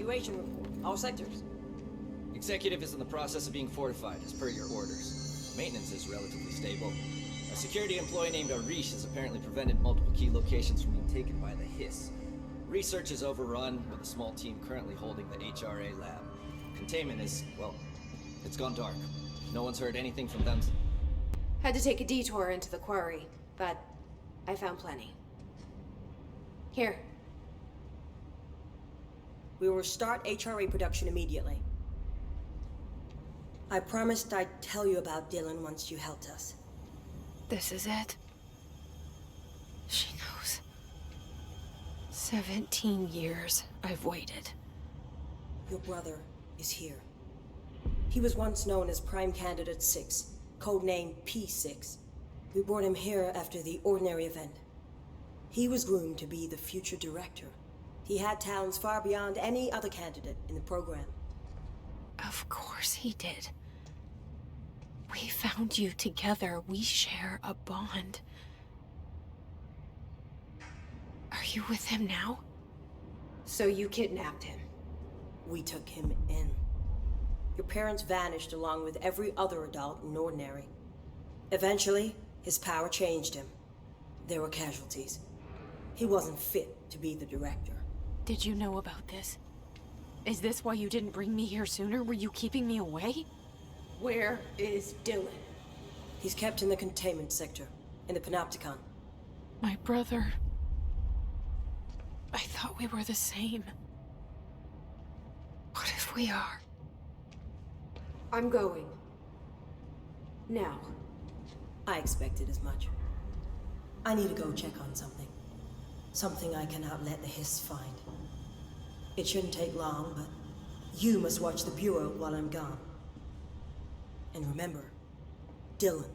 Situation report. All sectors. Executive is in the process of being fortified, as per your orders. Maintenance is relatively stable. A security employee named Arish has apparently prevented multiple key locations from being taken by the Hiss. Research is overrun, with a small team currently holding the HRA lab. Containment is, well, it's gone dark. No one's heard anything from them. Had to take a detour into the quarry, but I found plenty. Here. We will start HRA production immediately. I promised I'd tell you about Dylan once you helped us. This is it. She knows. 17 years I've waited. Your brother is here. He was once known as Prime Candidate 6, codename P6. We brought him here after the ordinary event. He was groomed to be the future director. He had talents far beyond any other candidate in the program. Of course he did. We found you together. We share a bond. Are you with him now? So you kidnapped him? We took him in. Your parents vanished along with every other adult in Ordinary. Eventually, his power changed him. There were casualties. He wasn't fit to be the director. Did you know about this? Is this why you didn't bring me here sooner? Were you keeping me away? Where is Dylan? He's kept in the containment sector, in the Panopticon. My brother... I thought we were the same. What if we are? I'm going. Now. I expected as much. I need to go check on something. Something I cannot let the Hiss find. It shouldn't take long, but you must watch the Bureau while I'm gone. And remember, Dylan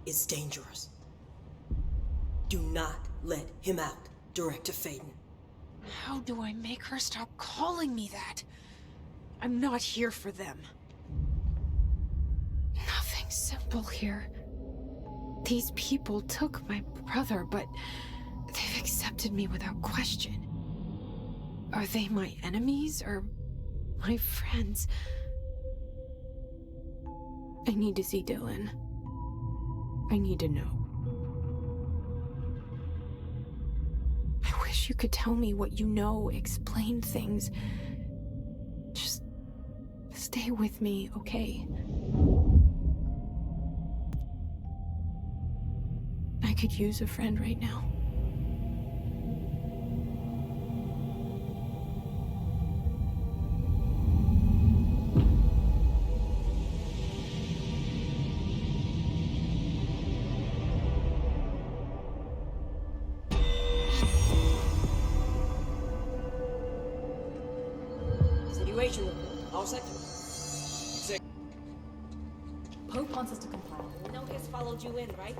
is dangerous. Do not let him out, Director Faden. How do I make her stop calling me that? I'm not here for them. Nothing simple here. These people took my brother, but they've accepted me without question. Are they my enemies or my friends? I need to see Dylan. I need to know. I wish you could tell me what you know, explain things. Just stay with me, okay? I could use a friend right now. Situation report. All sectors. Pope wants us to comply. No Hiss followed you in, right?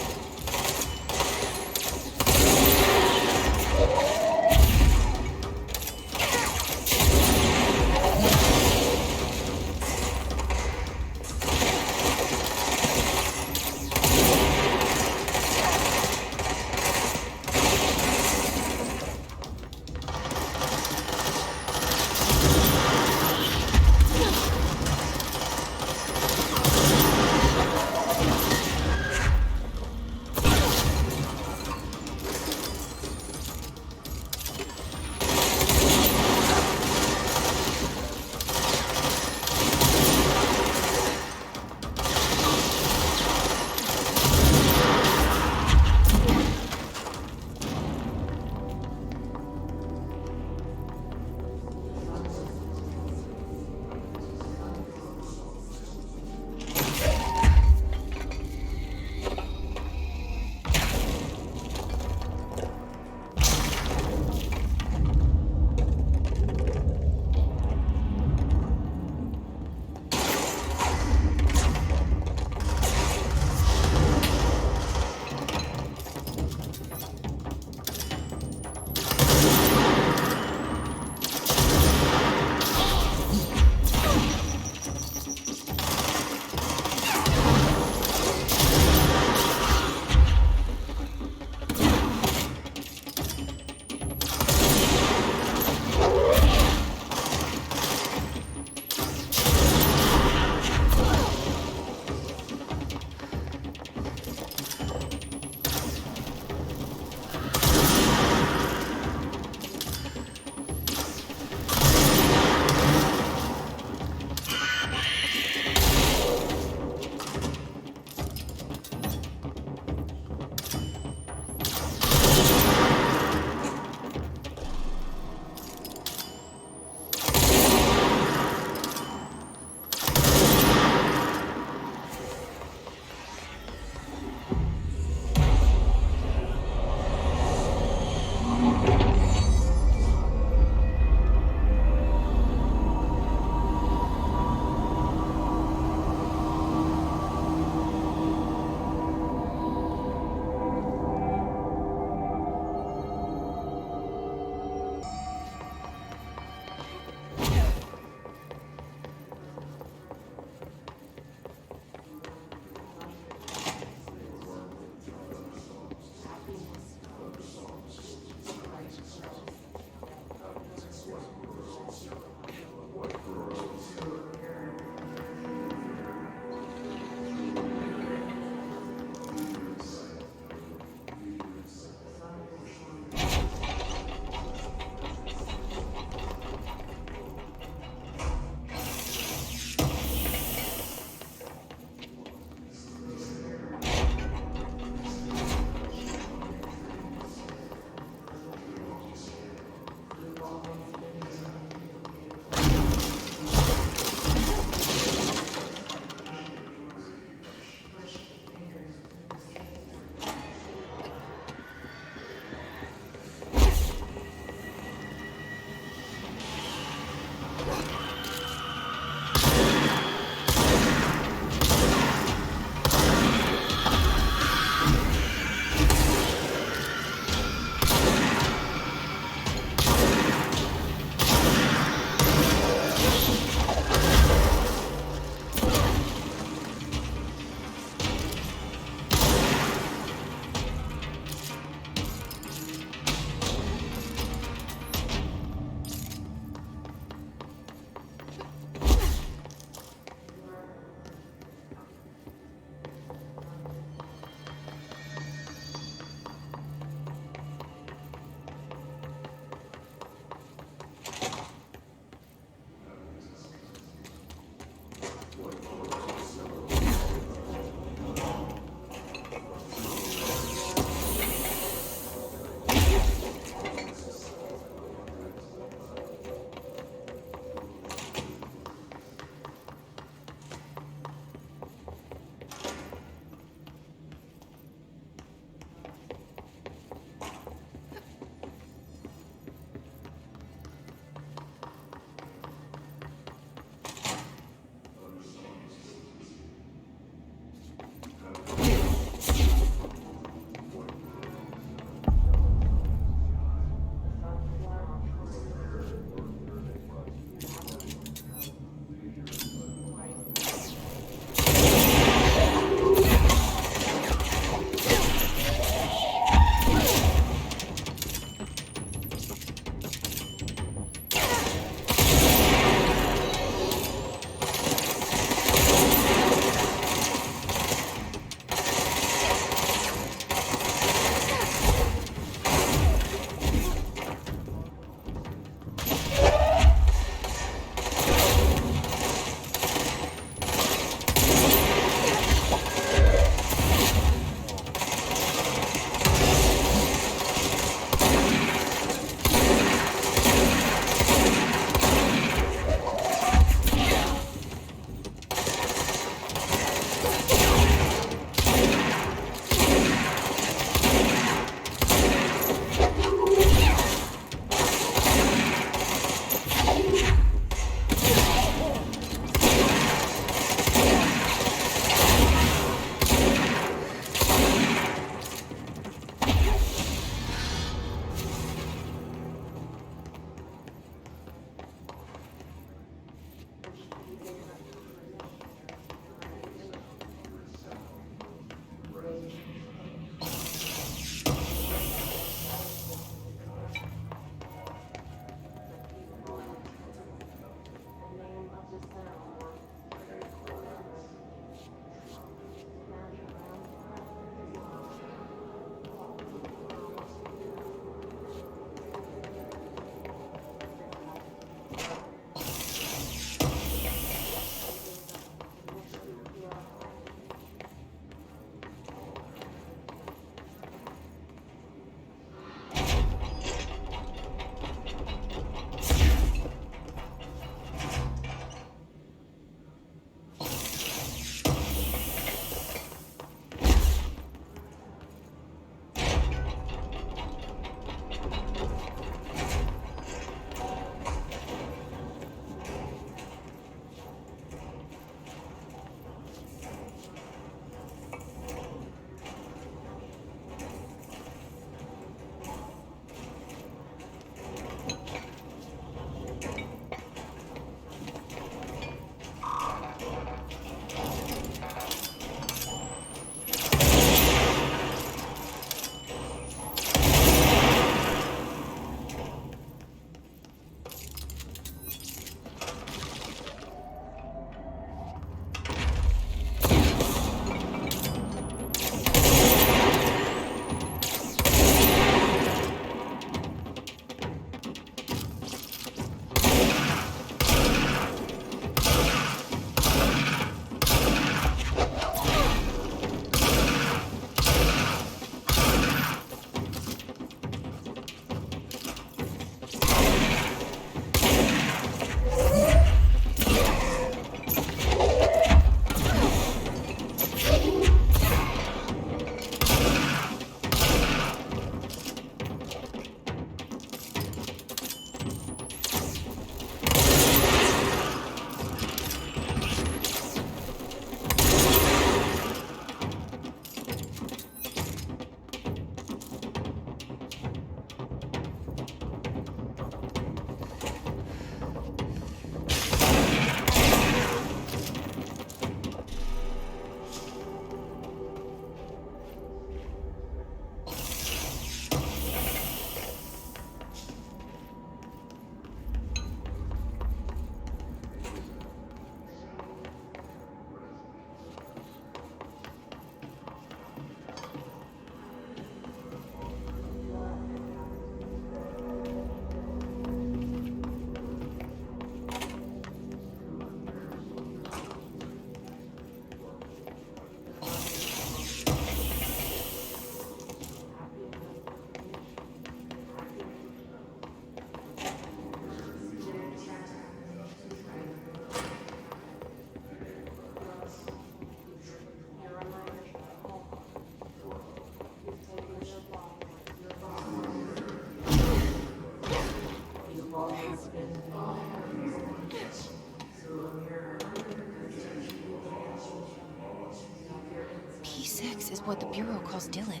This is what the Bureau calls Dylan.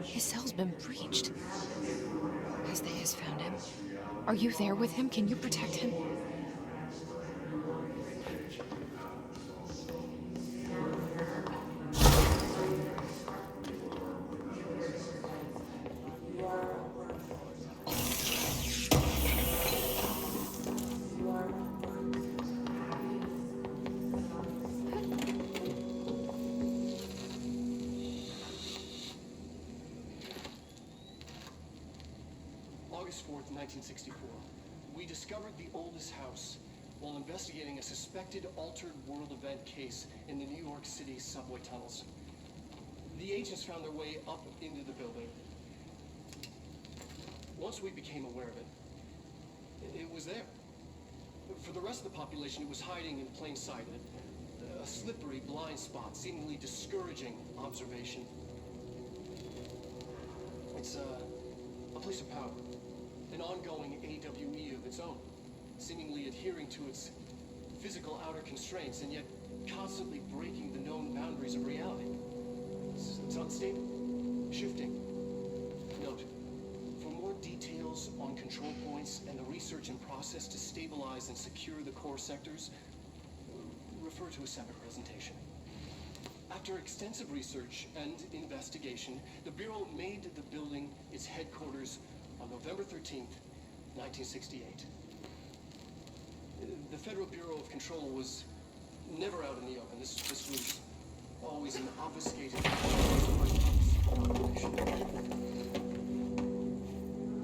His cell's been breached. Has the Hiss found him? Are you there with him? Can you protect him? August 4th, 1964. We discovered the oldest house while investigating a suspected altered world event case in the New York City subway tunnels. The agents found their way up into the building. Once we became aware of it, it was there. For the rest of the population, it was hiding in plain sight, a slippery blind spot, seemingly discouraging observation. It's a place of power. An ongoing AWE of its own, seemingly adhering to its physical outer constraints and yet constantly breaking the known boundaries of reality. It's unstable, shifting. Note, for more details on control points and the research and process to stabilize and secure the core sectors, refer to a separate presentation. After extensive research and investigation, the Bureau made the building its headquarters on November 13th, 1968. The Federal Bureau of Control was never out in the open. This was always an obfuscated operation.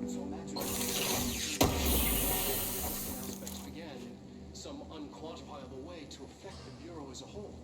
So imagine aspects began in some unquantifiable way to affect the Bureau as a whole.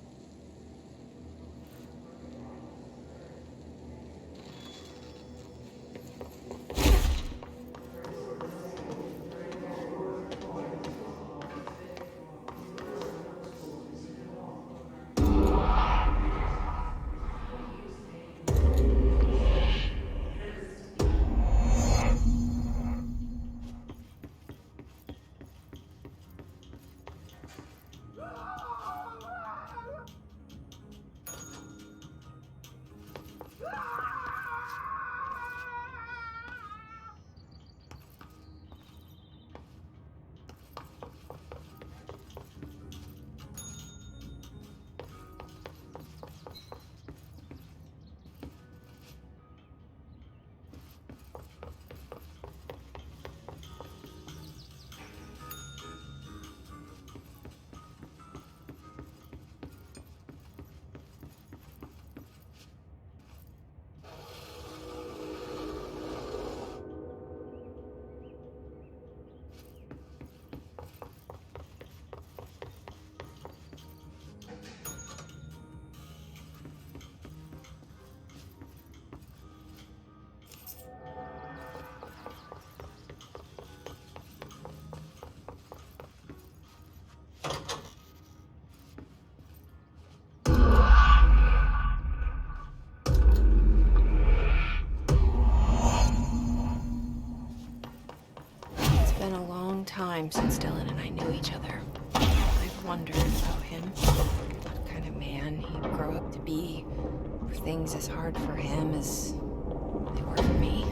Been a long time since Dylan and I knew each other. I've wondered about him. What kind of man he'd grow up to be. Were things as hard for him as they were for me?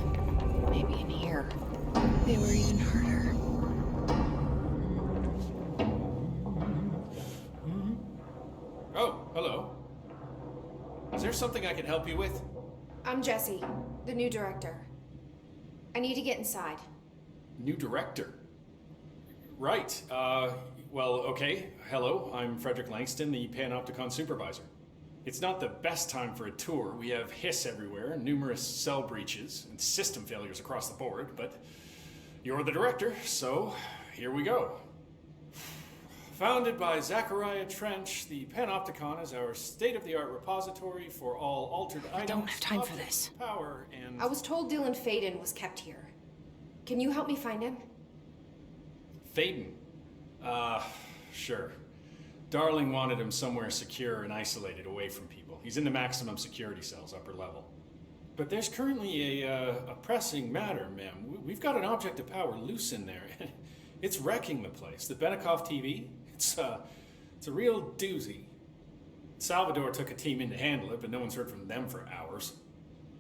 Maybe in here, they were even harder. Oh, hello. Is there something I can help you with? I'm Jessie, the new director. I need to get inside. New director. Right. Well, okay. Hello, I'm Frederick Langston, the Panopticon supervisor. It's not the best time for a tour. We have hiss everywhere, numerous cell breaches, and system failures across the board, but you're the director, so here we go. Founded by Zachariah Trench, the Panopticon is our state-of-the-art repository for all altered items. I don't have time for this. Power and... I was told Dylan Faden was kept here. Can you help me find him? Faden? Sure. Darling wanted him somewhere secure and isolated away from people. He's in the maximum security cells, upper level. But there's currently a pressing matter, ma'am. We've got an object of power loose in there. It's wrecking the place. The Benikoff TV, it's a real doozy. Salvador took a team in to handle it, but no one's heard from them for hours.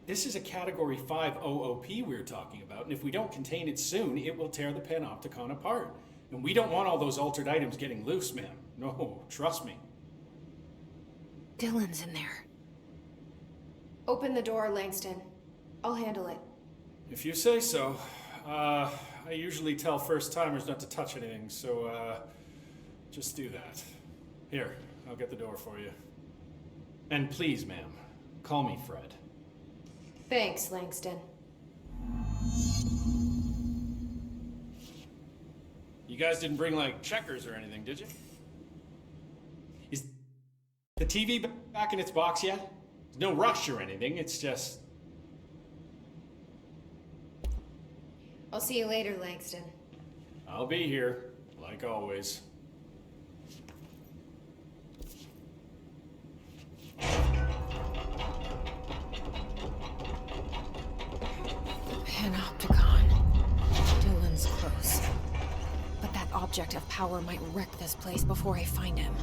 This is a Category 5 OOP we're talking about, and if we don't contain it soon, it will tear the Panopticon apart. And we don't want all those altered items getting loose, ma'am. No, trust me. Dylan's in there. Open the door, Langston. I'll handle it. If you say so. I usually tell first-timers not to touch anything, so, just do that. Here, I'll get the door for you. And please, ma'am, call me Fred. Thanks, Langston. You guys didn't bring, like, checkers or anything, did you? Is the TV back in its box yet? There's no rush or anything, it's just... I'll see you later, Langston. I'll be here, like always. Panopticon. Dylan's close. But that object of power might wreck this place before I find him.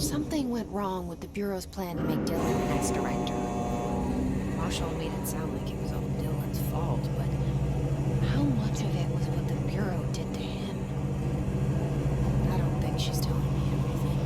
Something went wrong with the Bureau's plan to make Dylan the next director. Marshall made it sound like it was all Dylan's fault, but how much of it was what the Bureau did to him? I don't think she's telling me everything.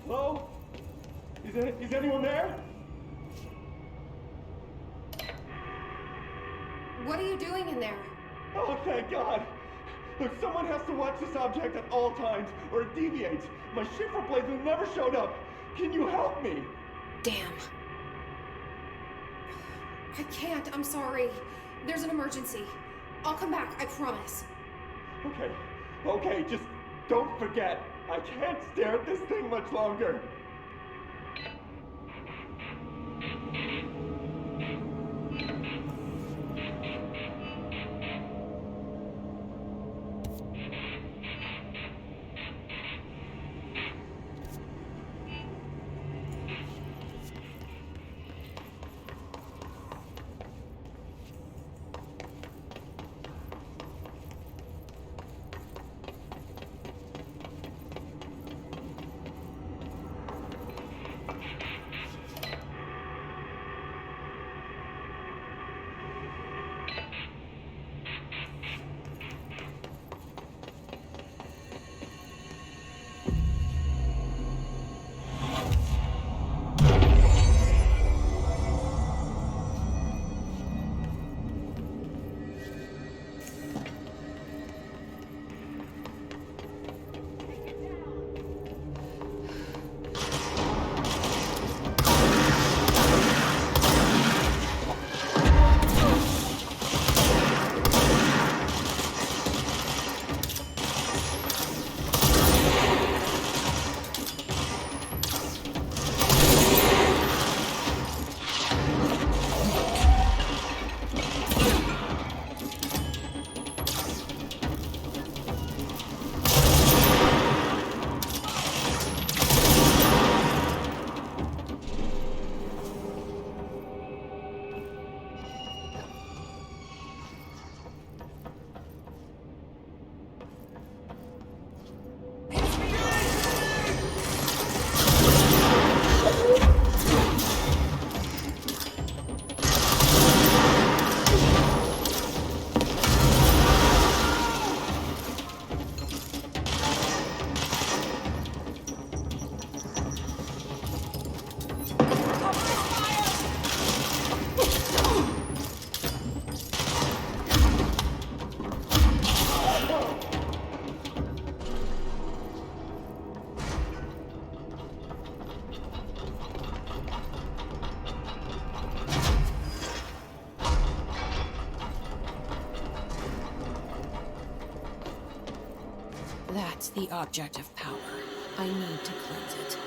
Hello? Is anyone there? What are you doing in there? Oh, thank God! Look, someone has to watch this object at all times, or it deviates. My shifter blades have never showed up. Can you help me? Damn. I can't, I'm sorry. There's an emergency. I'll come back, I promise. Okay, just don't forget. I can't stare at this thing much longer. That's the object of power. I need to cleanse it.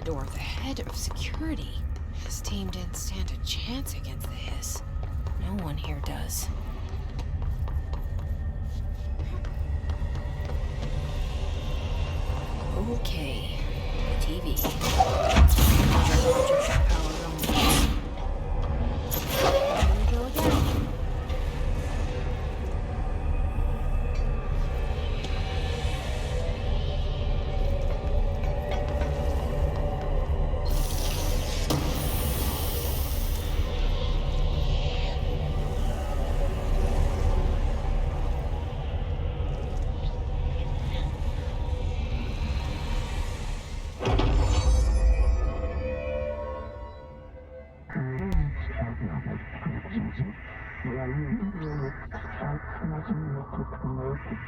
or the head of security. This team didn't stand a chance against the Hiss. No one here does. Okay, the TV. Power going.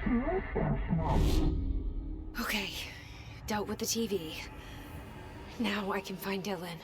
Here we go again. Okay, dealt with the TV. Now I can find Dylan.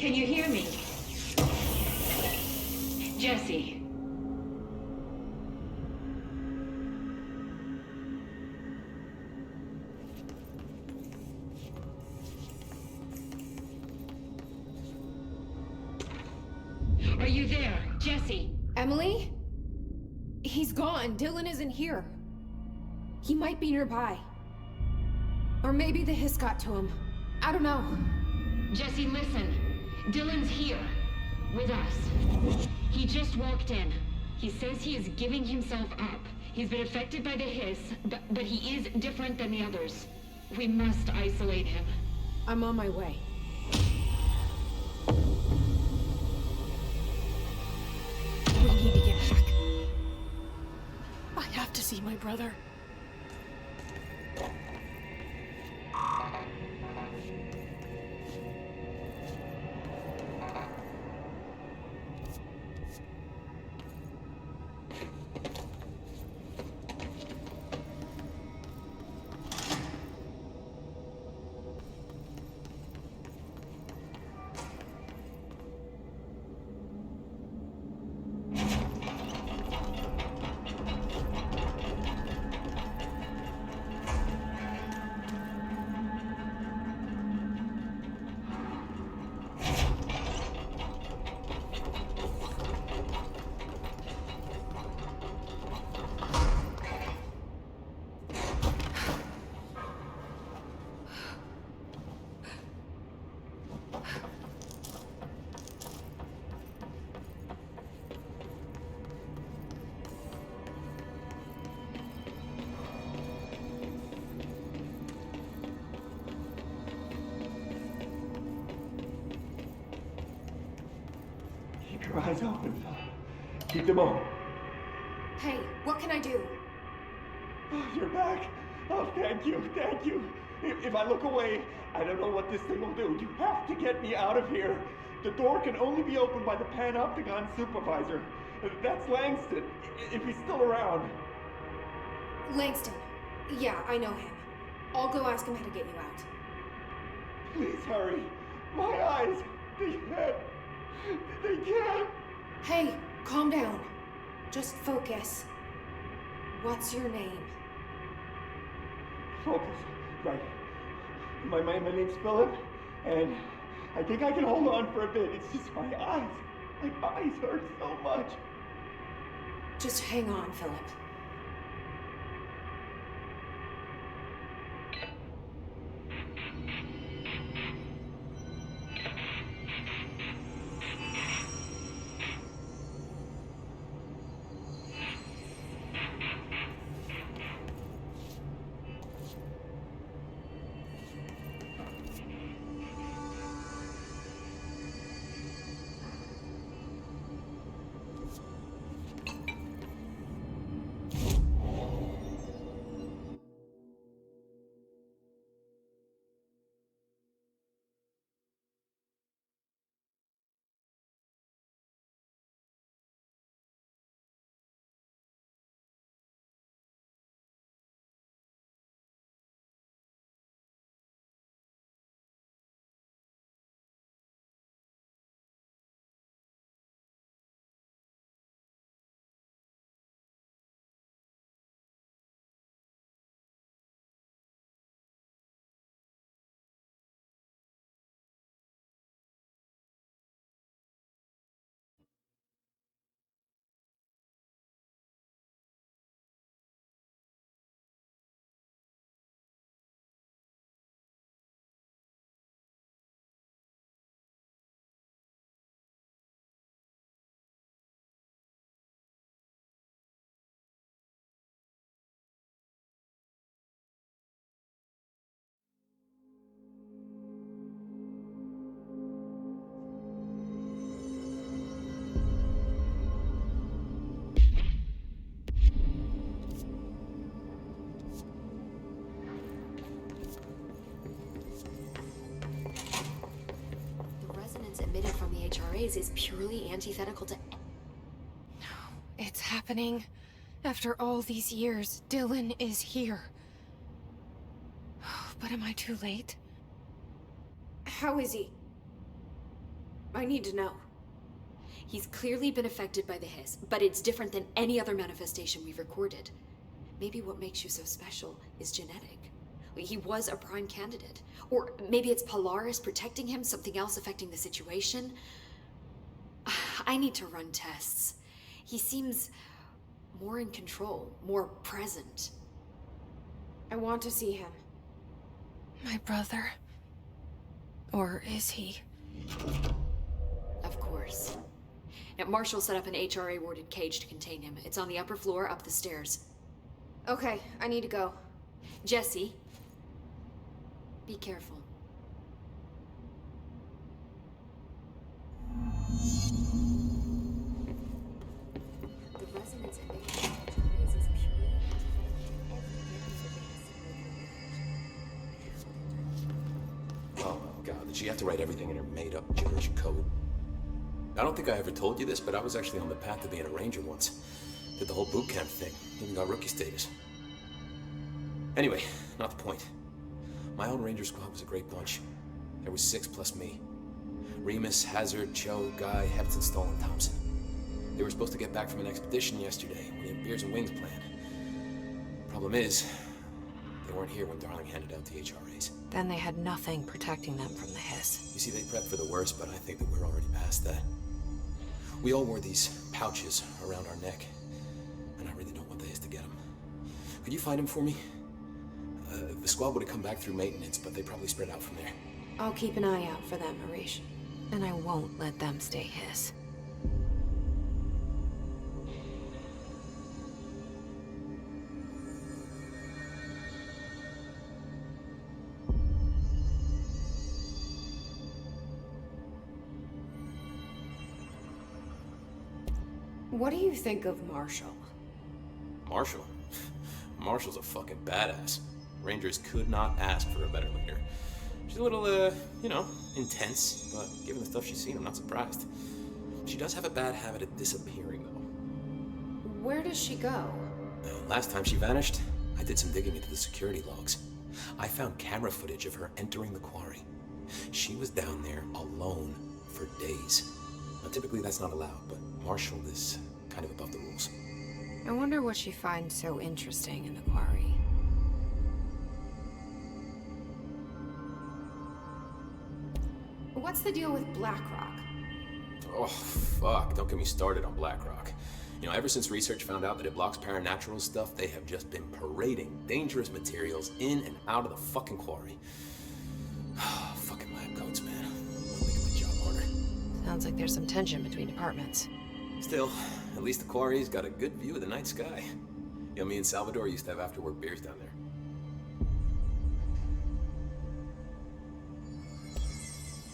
Can you hear me? Jesse. Are you there, Jesse? Emily? He's gone. Dylan isn't here. He might be nearby. Or maybe the hiss got to him. I don't know. Jesse, listen. Dylan's here. With us. He just walked in. He says he is giving himself up. He's been affected by the hiss, but he is different than the others. We must isolate him. I'm on my way. We need to get back. I have to see my brother. Keep your eyes open, Philip. Keep them open. Hey, what can I do? Oh, you're back. Oh, thank you, thank you. If I look away, I don't know what this thing will do. You have to get me out of here. The door can only be opened by the Panopticon supervisor. That's Langston, if he's still around. Langston. Yeah, I know him. I'll go ask him how to get you out. Please hurry. My eyes, they can't. They can't. Hey, calm down. Just focus. What's your name? Focus. Right. My name's Philip, and I think I can hold on for a bit. It's just my eyes. My eyes hurt so much. Just hang on, Philip. Emitted from the HRAs is purely antithetical to... It's happening. After all these years, Dylan is here. But am I too late? How is he? I need to know. He's clearly been affected by the hiss, but it's different than any other manifestation we've recorded. Maybe what makes you so special is genetic. He was a prime candidate. Or maybe it's Polaris protecting him, something else affecting the situation. I need to run tests. He seems more in control, more present. I want to see him. My brother. Or is he? Of course. Now, Marshall set up an HRA-warded cage to contain him. It's on the upper floor, up the stairs. Okay, I need to go. Jesse, be careful. The resonance emission HRAs is purely Oh, God, did she have to write everything in her made-up gibberish code? I don't think I ever told you this, but I was actually on the path to being a ranger once. Did the whole boot camp thing, even got rookie status. Anyway, not the point. My old ranger squad was a great bunch. There was 6 plus me. Remus, Hazard, Cho, Guy, Hefton, Stoll, and Thompson. They were supposed to get back from an expedition yesterday. We had beers and wings planned. Problem is, they weren't here when Darling handed out the HRAs. Then they had nothing protecting them from the hiss. You see, they prepped for the worst, but I think that we're already past that. We all wore these pouches around our neck, and I really don't want the hiss to get them. Could you find them for me? The squad would have come back through maintenance, but they probably spread out from there. I'll keep an eye out for them, Arish. And I won't let them stay hiss. What do you think of Marshall? Marshall? Marshall's a fucking badass. Rangers could not ask for a better leader. She's a little, intense, but given the stuff she's seen, I'm not surprised. She does have a bad habit of disappearing, though. Where does she go? Last time she vanished, I did some digging into the security logs. I found camera footage of her entering the quarry. She was down there alone for days. Now, typically that's not allowed, but Marshall is kind of above the rules. I wonder what she finds so interesting in the quarry. What's the deal with Blackrock? Oh, fuck. Don't get me started on BlackRock. You know, ever since research found out that it blocks paranatural stuff, they have just been parading dangerous materials in and out of the fucking quarry. Fucking lab coats, man. They're making my job harder. Sounds like there's some tension between departments. Still, at least the quarry's got a good view of the night sky. You know, me and Salvador used to have after-work beers down there.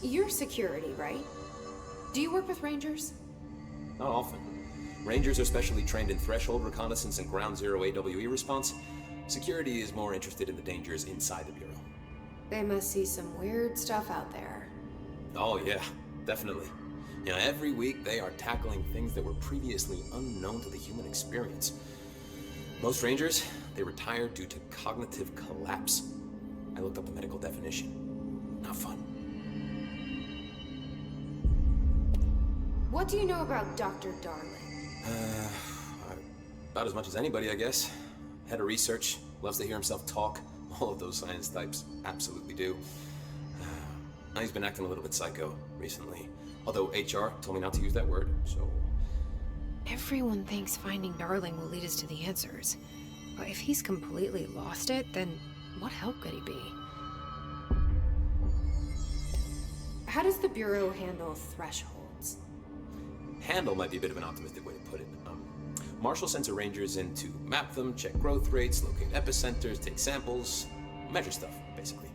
You're security, right? Do you work with Rangers? Not often. Rangers are specially trained in threshold reconnaissance and ground zero AWE response. Security is more interested in the dangers inside the Bureau. They must see some weird stuff out there. Oh yeah, definitely. You know, every week they are tackling things that were previously unknown to the human experience. Most Rangers, they retire due to cognitive collapse. I looked up the medical definition. Not fun. What do you know about Dr. Darling? About as much as anybody, I guess. Head of research, loves to hear himself talk. All of those science types absolutely do. Now he's been acting a little bit psycho recently. Although HR told me not to use that word, so... Everyone thinks finding Darling will lead us to the answers. But if he's completely lost it, then what help could he be? How does the Bureau handle thresholds? Handle might be a bit of an optimistic way to put it. Marshall sends her rangers in to map them, check growth rates, locate epicenters, take samples, measure stuff, basically.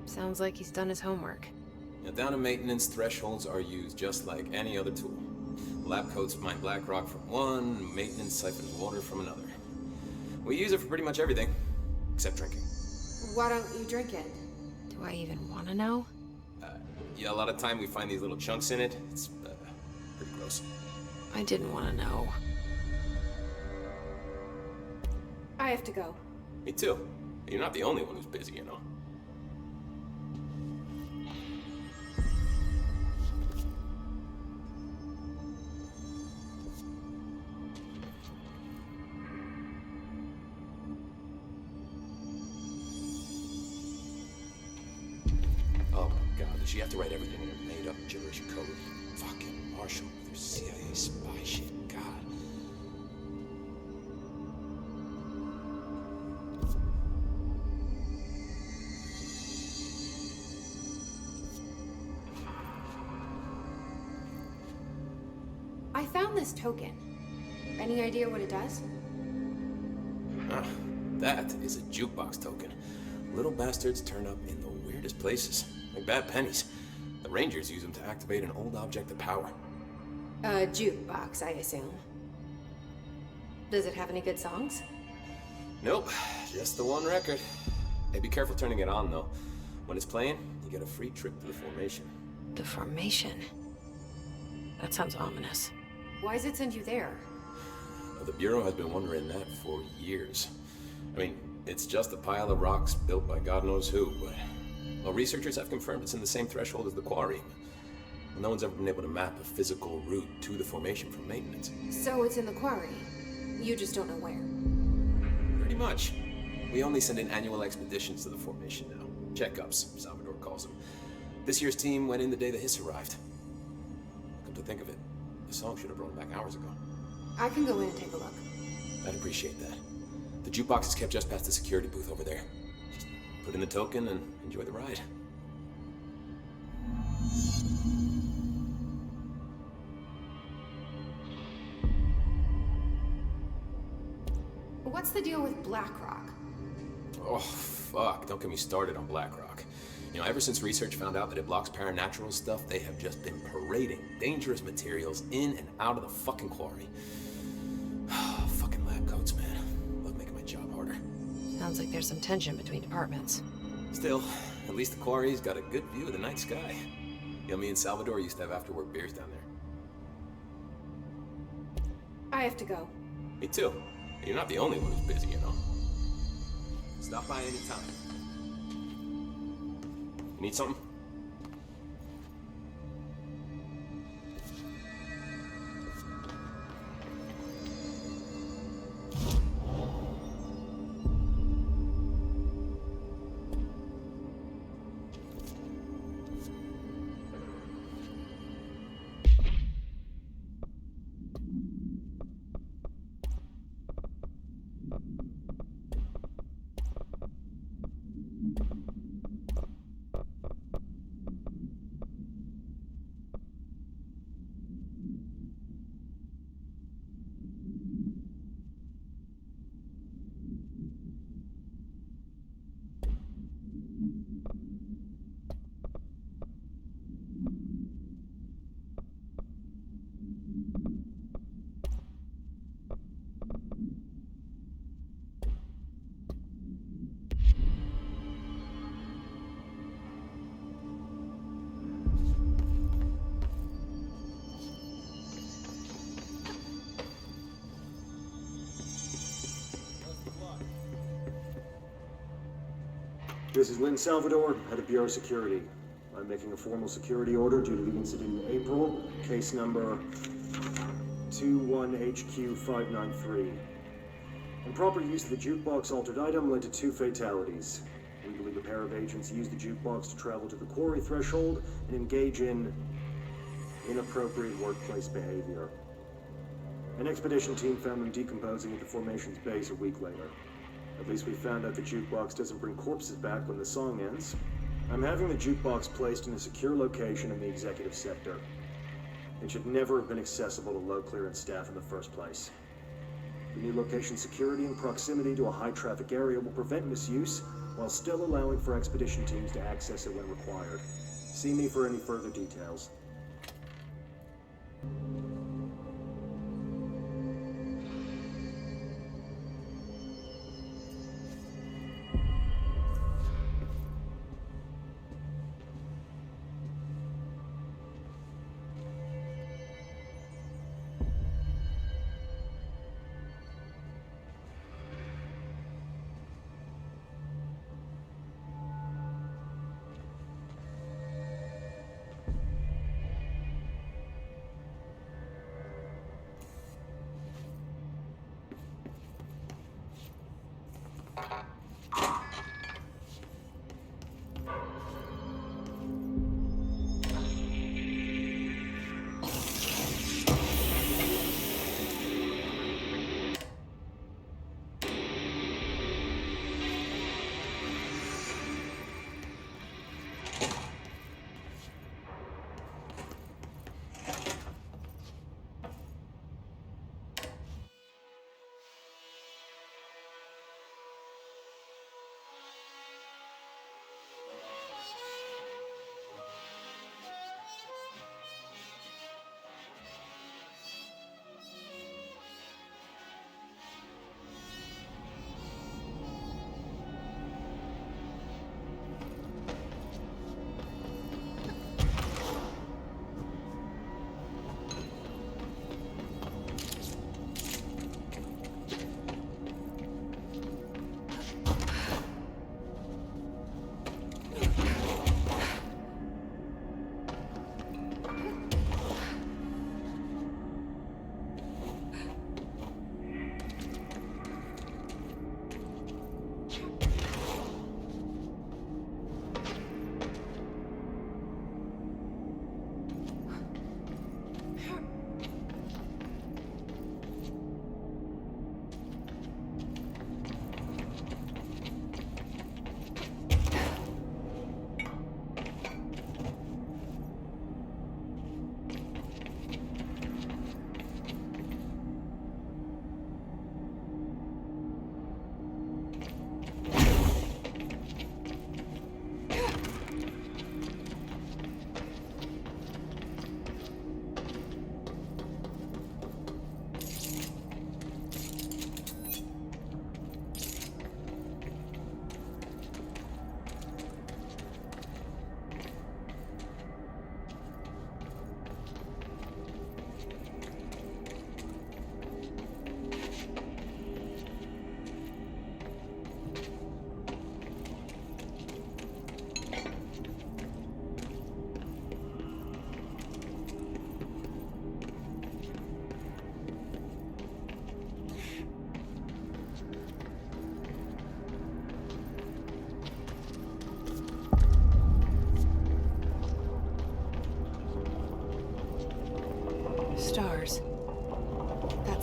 Sounds like he's done his homework. Now, down in maintenance, thresholds are used just like any other tool. Lab coats mine black rock from one, maintenance siphons water from another. We use it for pretty much everything, except drinking. Why don't you drink it? Do I even want to know? Yeah, a lot of time we find these little chunks in it. It's pretty gross. I didn't want to know. I have to go. Me too. You're not the only one who's busy, you know. She had to write everything in her made-up gibberish code. Fucking Marshall with her CIA spy shit. God. I found this token. Any idea what it does? That is a jukebox token. Little bastards turn up in the weirdest places, like bad pennies. The Rangers use them to activate an old object of power. A jukebox, I assume. Does it have any good songs? Nope, just the one record. Hey, be careful turning it on, though. When it's playing, you get a free trip to the formation. The formation? That sounds ominous. Why does it send you there? The Bureau has been wondering that for years. I mean, it's just a pile of rocks built by God knows who, but... Well, researchers have confirmed it's in the same threshold as the quarry. Well, no one's ever been able to map a physical route to the formation from maintenance. So it's in the quarry. You just don't know where. Pretty much. We only send in annual expeditions to the formation now. Checkups, Salvador calls them. This year's team went in the day the hiss arrived. Come to think of it, the song should have brought back hours ago. I can go in and take a look. I'd appreciate that. The jukebox is kept just past the security booth over there. Just put in the token and enjoy the ride. What's the deal with BlackRock? Oh, fuck. Don't get me started on BlackRock. You know, ever since research found out that it blocks paranatural stuff, they have just been parading dangerous materials in and out of the fucking quarry. Fucking lab coats, man. Love making my job harder. Sounds like there's some tension between departments. Still, at least the quarry's got a good view of the night sky. You know, me and Salvador used to have after-work beers down there. I have to go. Me too. You're not the only one who's busy, you know. Stop by any time. You need something? This is Lynn Salvador, head of Bureau Security. I'm making a formal security order due to the incident in April, case number 21HQ593. Improper use of the jukebox altered item led to 2 fatalities. We believe a pair of agents used the jukebox to travel to the quarry threshold and engage in inappropriate workplace behavior. An expedition team found them decomposing at the formation's base a week later. At least we found out the jukebox doesn't bring corpses back when the song ends. I'm having the jukebox placed in a secure location in the executive sector. It should never have been accessible to low clearance staff in the first place. The new location security and proximity to a high traffic area will prevent misuse while still allowing for expedition teams to access it when required. See me for any further details.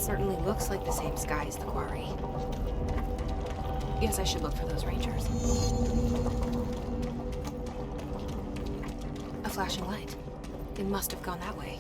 certainly looks like the same sky as the quarry. Guess I should look for those rangers. A flashing light. They must have gone that way.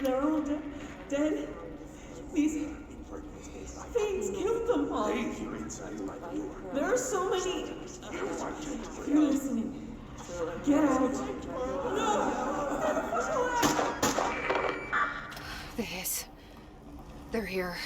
They're all dead. These things killed them all. There are so many. You're listening. Get out. No! The hiss. They're here.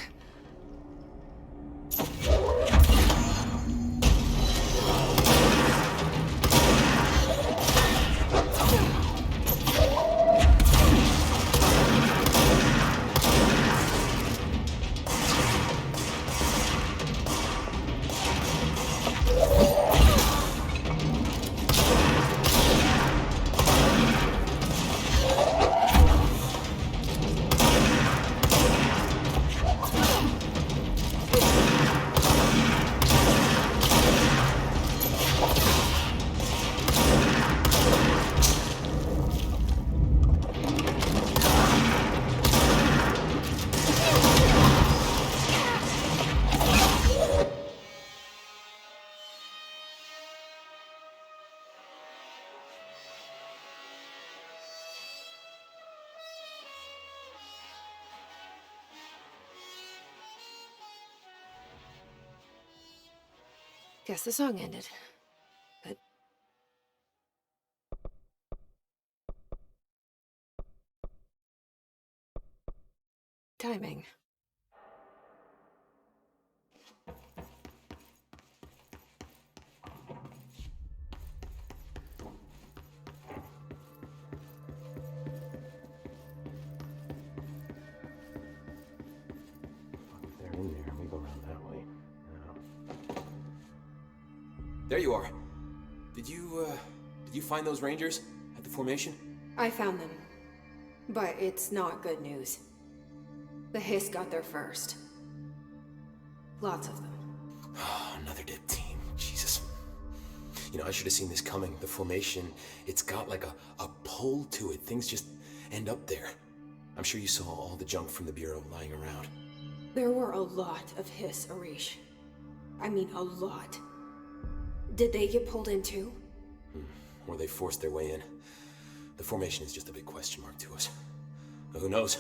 Guess the song ended. But timing. They're in there. We go around that way. There you are. Did you find those rangers at the formation? I found them. But it's not good news. The Hiss got there first. Lots of them. Oh, another dead team. Jesus. You know, I should have seen this coming. The formation, it's got like a pull to it. Things just end up there. I'm sure you saw all the junk from the Bureau lying around. There were a lot of Hiss, Arish. I mean, a lot. Did they get pulled in too? Or they forced their way in. The formation is just a big question mark to us. Who knows?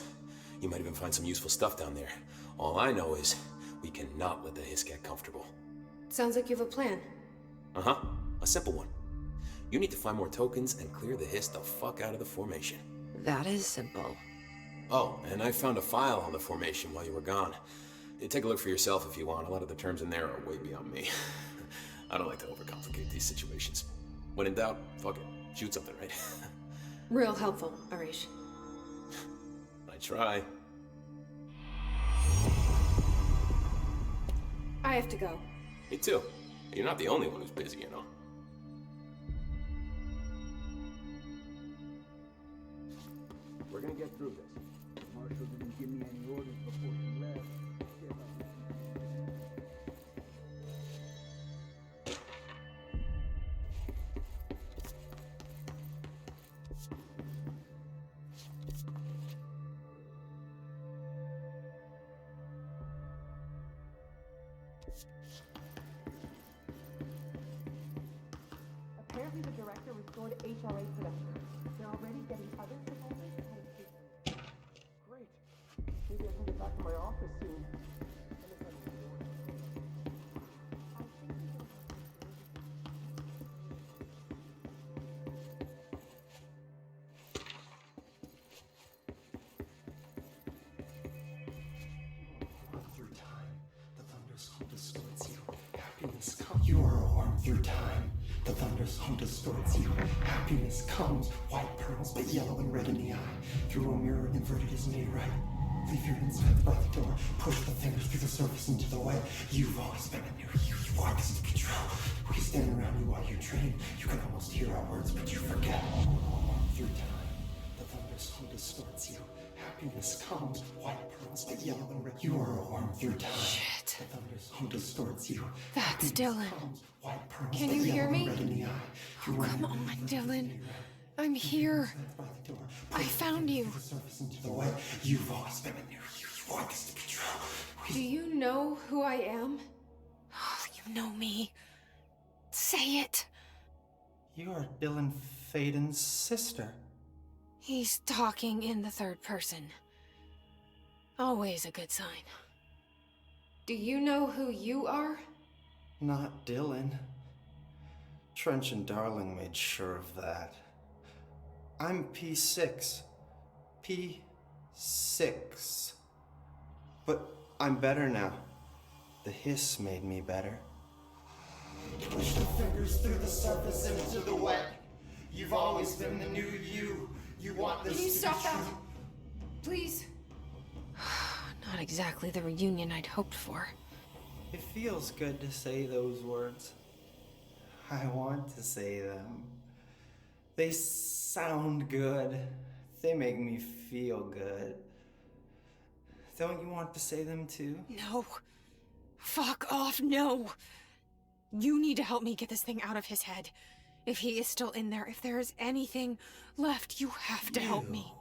You might even find some useful stuff down there. All I know is we cannot let the Hiss get comfortable. Sounds like you have a plan. Uh-huh. A simple one. You need to find more tokens and clear the Hiss the fuck out of the formation. That is simple. Oh, and I found a file on the formation while you were gone. Take a look for yourself if you want. A lot of the terms in there are way beyond me. I don't like to overcomplicate these situations. When in doubt, fuck it. Shoot something, right? Real helpful, Arish. I try. I have to go. Me too. You're not the only one who's busy, you know. We're gonna get through this. Marshall didn't give me any orders before she left. Apparently the director restored HRA production. They're already getting other proposals ahead of schedule. Great. Maybe I can get back to my office soon. Through time, the thunderstorm distorts you. Happiness comes. You are a worm through time. The thunderstorm distorts you. Happiness comes. White pearls, but yellow and red in the eye. Through a mirror, inverted is made right. Leave your insides by the door. Push the fingers through the surface into the wet. You've always been a new you. You want this to be true. We stand around you while you dream. You can almost hear our words, but you forget. Through time, the thunderstorm distorts you. Happiness comes. White pearls, but yellow and red. You are a worm through time. Shit. The thunderstorm distorts you. That's Dylan. White pearls, Can but you yellow hear and me? red in the eye. Oh, come on, Dylan. I'm here. I found you. The way you've always been a new you. You want this to be true. Do you know who I am? Oh, you know me. Say it. You are Dylan Faden's sister. He's talking in the third person. Always a good sign. Do you know who you are? Not Dylan. Trench and Darling made sure of that. I'm P6. P6. But I'm better now. The Hiss made me better. Push the fingers through the surface into the wet. You've always been the new you. You want this Can you to stop be that? true. Please? Not exactly the reunion I'd hoped for. It feels good to say those words. I want to say them. They sound good. They make me feel good. Don't you want to say them too? No. Fuck off, no. You need to help me get this thing out of his head. If he is still in there, if there is anything left, you have to help me.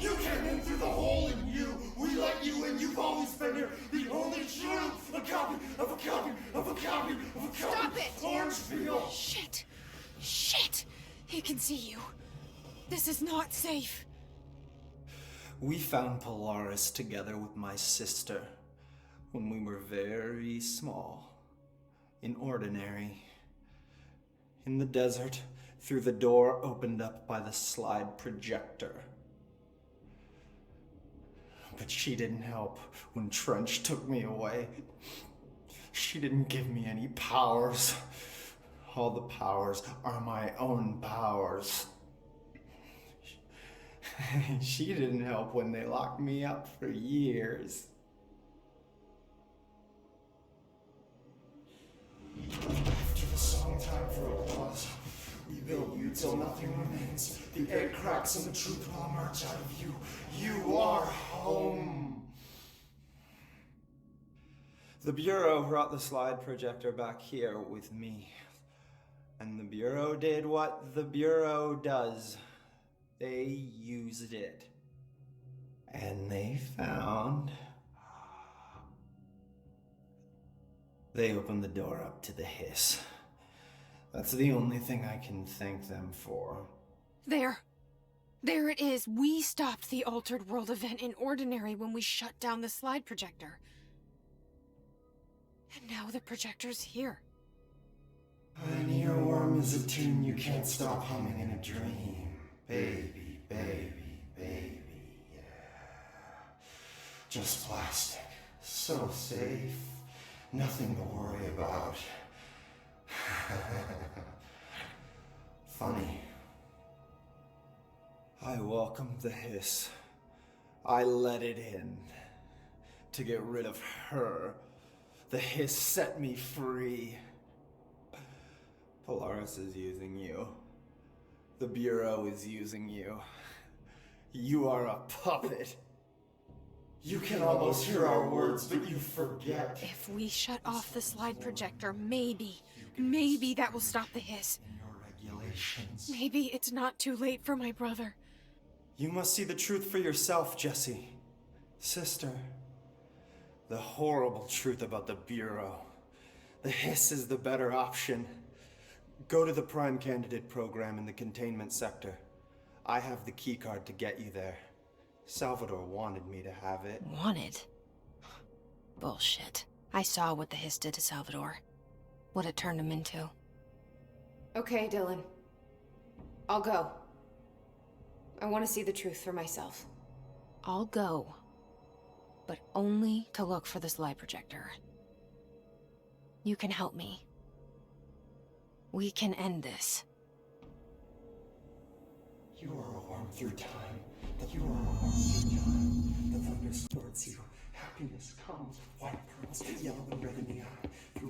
You came in through the hole in you. We let you in. You've always been here. The only true. A copy of a copy of a copy of a copy. Stop it! Orangeville. Shit. Shit. He can see you. This is not safe. We found Polaris together with my sister when we were very small, in Ordinary, in the desert, through the door opened up by the slide projector. But she didn't help when Trench took me away. She didn't give me any powers. All the powers are my own powers. She didn't help when they locked me up for years. After the song time for applause, we build you till nothing remains. The egg cracks and the truth will emerge out of you. You are home. The Bureau brought the slide projector back here with me. And the Bureau did what the Bureau does. They used it. And they found They opened the door up to the hiss. That's the only thing I can thank them for. There. There it is. We stopped the Altered World event in Ordinary when we shut down the slide projector. And now the projector's here. An earworm is a tune you can't stop humming in a dream. Baby, baby, baby, yeah. Just plastic. So safe. Nothing to worry about. Funny. I welcomed the hiss. I let it in. To get rid of her. The hiss set me free. Polaris is using you. The Bureau is using you. You are a puppet. You can almost hear our words, but you forget. If we shut off the slide projector, maybe that will stop the hiss. Regulations. Maybe it's not too late for my brother. You must see the truth for yourself, Jesse. Sister. The horrible truth about the Bureau. The hiss is the better option. Go to the Prime Candidate program in the containment sector. I have the keycard to get you there. Salvador wanted me to have it. Wanted? Bullshit. I saw what the hiss did to Salvador. What it turned him into. Okay, Dylan. I'll go. I want to see the truth for myself. I'll go. But only to look for the slide projector. You can help me. We can end this. You are a worm through time. You are a worm through time. The thunder distorts you. Happiness comes. White pearls, yellow and red in the eye. Through